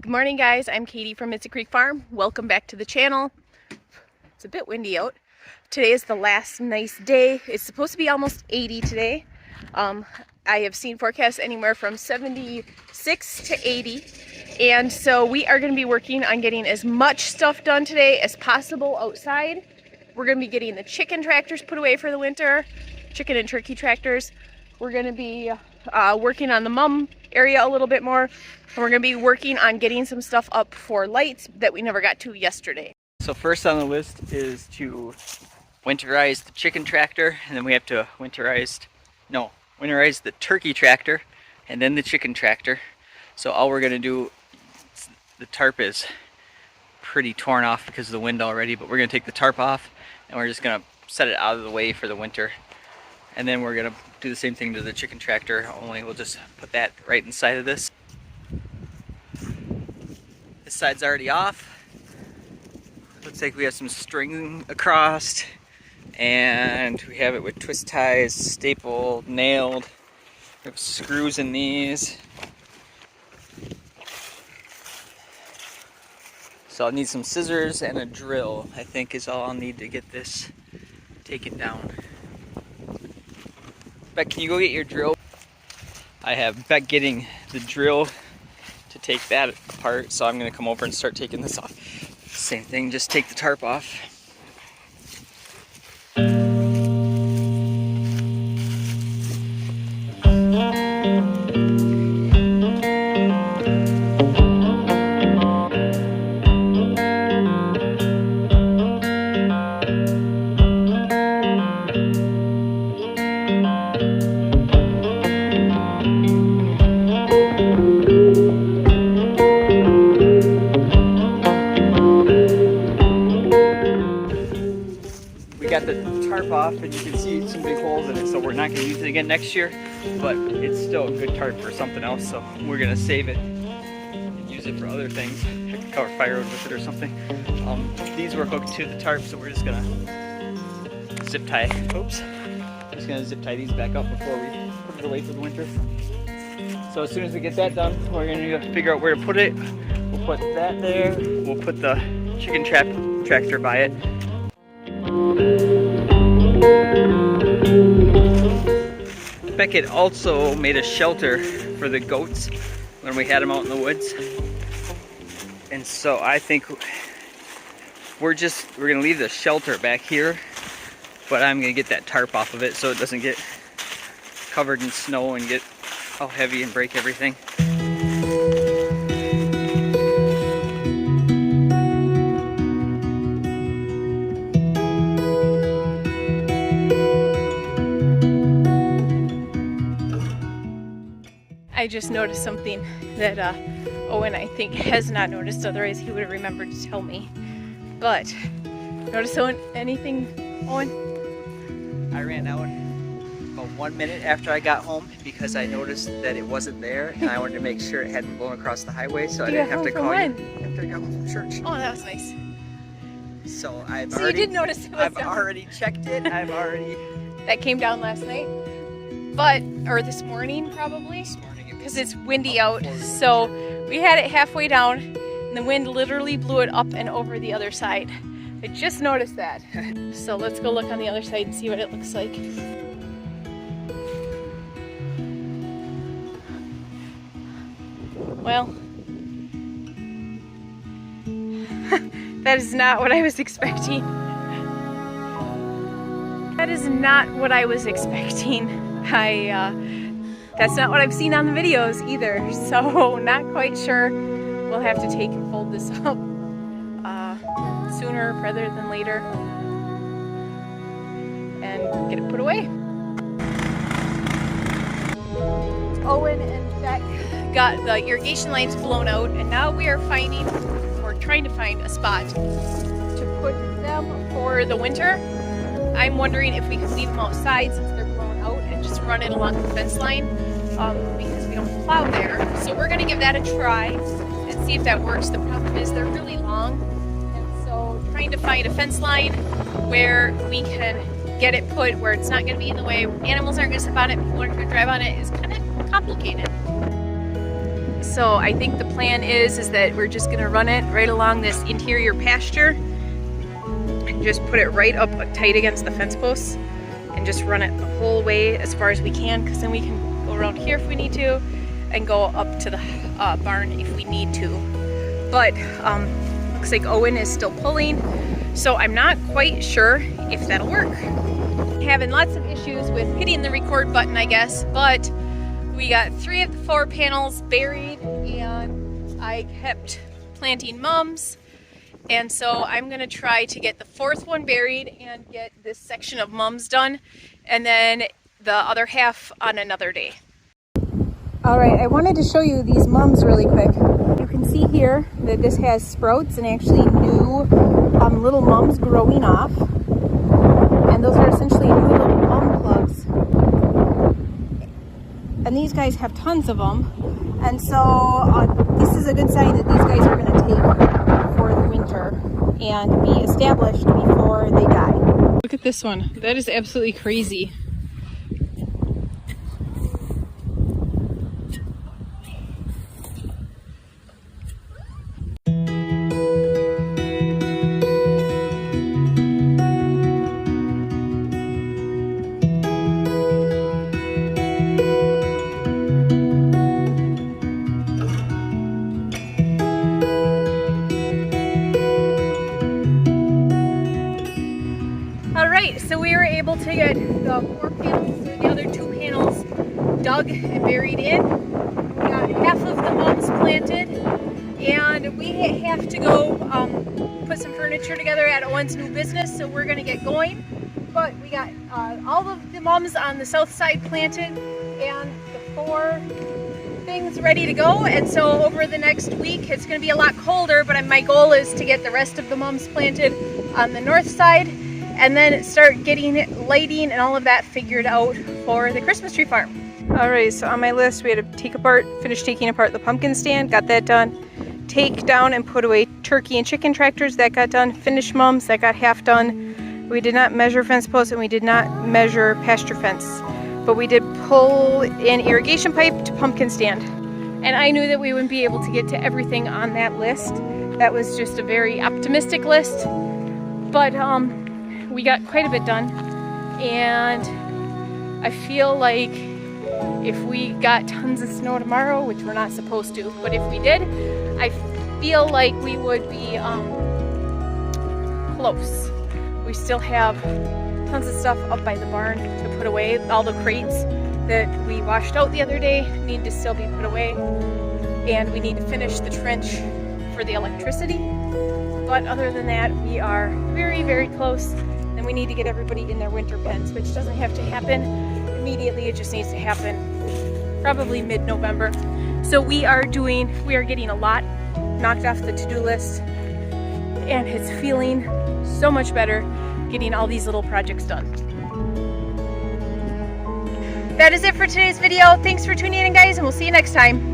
Good morning, guys. I'm Katie from Mitzi Creek Farm. Welcome back to the channel. It's a bit windy out. Today is the last nice day. It's supposed to be almost 80 today. I have seen forecasts anywhere from 76 to 80. And so we are going to be working on getting as much stuff done today as possible outside. We're going to be getting the chicken tractors put away for the winter, chicken and turkey tractors. We're going to be working on the mum area a little bit more. And we're going to be working on getting some stuff up for lights that we never got to yesterday. So first on the list is to winterize the chicken tractor, and then we have to winterize the turkey tractor and then the chicken tractor. So all we're going to do, the tarp is pretty torn off because of the wind already, but we're going to take the tarp off and we're just going to set it out of the way for the winter. And then we're going to do the same thing to the chicken tractor, only we'll just put that right inside of this. This side's already off. Looks like we have some string across, and we have it with twist ties, stapled, nailed. We have screws in these. So I'll need some scissors and a drill, I think is all I'll need to get this taken down. Beck, can you go get your drill? I have Beck getting the drill to take that apart, so I'm going to come over and start taking this off. Same thing, just take the tarp off. Got the tarp off, and you can see some big holes in it, so we're not going to use it again next year, but it's still a good tarp for something else, so we're going to save it and use it for other things. I could cover firewood with it or something. These were hooked to the tarp, so we're just going to zip tie. Oops. Just going to zip tie these back up before we put it away for the winter. So as soon as we get that done, we're going to figure out where to put it. We'll put that there. We'll put the chicken tractor by it. Beckett also made a shelter for the goats when we had them out in the woods, and so I think we're gonna leave the shelter back here, but I'm gonna get that tarp off of it so it doesn't get covered in snow and get all heavy and break everything. I just noticed something that Owen, I think, has not noticed, otherwise he would have remembered to tell me. But, notice anything, Owen? I ran out about 1 minute after I got home because I noticed that it wasn't there, and I wanted to make sure it hadn't blown across the highway, so I didn't have to call you after I got home from church. Oh, that was nice. So you did notice it was I've down. already checked it. That came down last night, or this morning probably. Because it's windy out, so we had it halfway down and the wind literally blew it up and over the other side. I just noticed that. So let's go look on the other side and see what it looks like. Well, that is not what I was expecting. That is not what I was expecting. That's not what I've seen on the videos either, so not quite sure. We'll have to take and fold this up sooner rather than later and get it put away. Owen and Beck got the irrigation lines blown out, and now we are trying to find a spot to put them for the winter. I'm wondering if we could leave them outside since they're blown out and just run it along the fence line, because we don't plow there. So we're going to give that a try and see if that works. The problem is they're really long, and so trying to find a fence line where we can get it put where it's not going to be in the way, animals aren't going to step on it, people aren't going to drive on it, is kind of complicated. So I think the plan is that we're just gonna run it right along this interior pasture and just put it right up tight against the fence posts and just run it the whole way as far as we can, because then we can go around here if we need to and go up to the barn if we need to. But looks like Owen is still pulling, so I'm not quite sure if that'll work. Having lots of issues with hitting the record button, I guess, but we got 3 of the 4 panels buried, and I kept planting mums, and so I'm gonna try to get the 4th one buried and get this section of mums done, and then the other half on another day. All right, I wanted to show you these mums really quick. You can see here that this has sprouts and actually new little mums growing off, and those are essentially new little mum plugs. And these guys have tons of them, and so this is a good sign that these guys are going to take for the winter and be established before they die. Look at this one. That is absolutely crazy. So we were able to get the 4 panels, the other 2 panels dug and buried in. We got half of the mums planted, and we have to go put some furniture together at Owen's new business, so we're gonna get going. But we got all of the mums on the south side planted and the 4 things ready to go, and so over the next week it's gonna be a lot colder, but my goal is to get the rest of the mums planted on the north side and then start getting lighting and all of that figured out for the Christmas tree farm. All right, so on my list we had to finish taking apart the pumpkin stand, got that done. Take down and put away turkey and chicken tractors, that got done. Finish mums, that got half done. We did not measure fence posts and we did not measure pasture fence, but we did pull in irrigation pipe to pumpkin stand. And I knew that we wouldn't be able to get to everything on that list. That was just a very optimistic list, but we got quite a bit done, and I feel like if we got tons of snow tomorrow, which we're not supposed to, but if we did, I feel like we would be close. We still have tons of stuff up by the barn to put away. All the crates that we washed out the other day need to still be put away, and we need to finish the trench for the electricity. But other than that, we are very, very close. And we need to get everybody in their winter pens, which doesn't have to happen immediately. It just needs to happen probably mid-November. So we are getting a lot knocked off the to-do list, and it's feeling so much better getting all these little projects done. That is it for today's video. Thanks for tuning in, guys, and we'll see you next time.